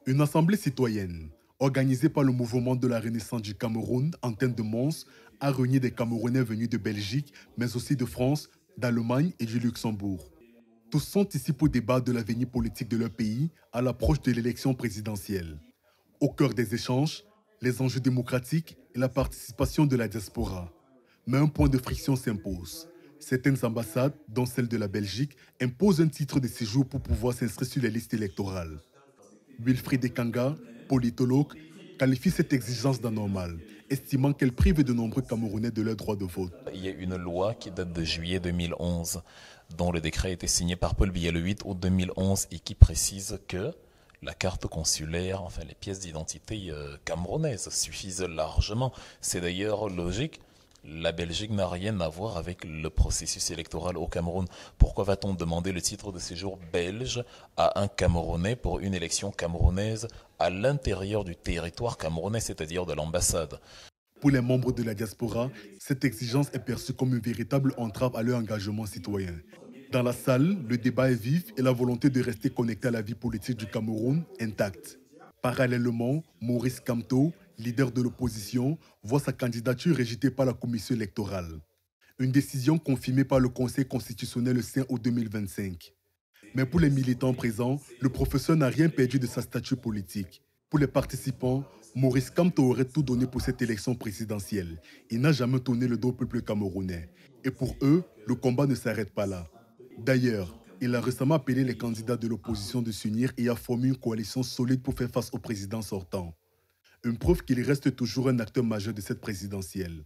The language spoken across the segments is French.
Une assemblée citoyenne, organisée par le mouvement de la Renaissance du Cameroun, Antenne de Mons, a réuni des Camerounais venus de Belgique, mais aussi de France, d'Allemagne et du Luxembourg. Tous sont ici pour débattre de l'avenir politique de leur pays à l'approche de l'élection présidentielle. Au cœur des échanges, les enjeux démocratiques et la participation de la diaspora. Mais un point de friction s'impose. Certaines ambassades, dont celle de la Belgique, imposent un titre de séjour pour pouvoir s'inscrire sur les listes électorales. Wilfried Ekanga, politologue, qualifie cette exigence d'anormale, estimant qu'elle prive de nombreux Camerounais de leur droit de vote. Il y a une loi qui date de juillet 2011, dont le décret a été signé par Paul Biya le 8 août 2011 et qui précise que la carte consulaire, enfin les pièces d'identité camerounaises suffisent largement. C'est d'ailleurs logique. La Belgique n'a rien à voir avec le processus électoral au Cameroun. Pourquoi va-t-on demander le titre de séjour belge à un Camerounais pour une élection camerounaise à l'intérieur du territoire camerounais, c'est-à-dire de l'ambassade? Pour les membres de la diaspora, cette exigence est perçue comme une véritable entrave à leur engagement citoyen. Dans la salle, le débat est vif et la volonté de rester connecté à la vie politique du Cameroun intacte. Parallèlement, Maurice Kamto, leader de l'opposition, voit sa candidature rejetée par la commission électorale. Une décision confirmée par le Conseil constitutionnel le 5 août 2025. Mais pour les militants présents, le professeur n'a rien perdu de sa stature politique. Pour les participants, Maurice Kamto aurait tout donné pour cette élection présidentielle. Il n'a jamais tourné le dos au peuple camerounais. Et pour eux, le combat ne s'arrête pas là. D'ailleurs, il a récemment appelé les candidats de l'opposition de s'unir et a formé une coalition solide pour faire face au président sortant. Une preuve qu'il reste toujours un acteur majeur de cette présidentielle.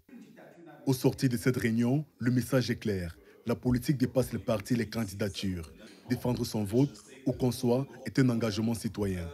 Au sortir de cette réunion, le message est clair. La politique dépasse les partis et les candidatures. Défendre son vote, où qu'on soit, est un engagement citoyen.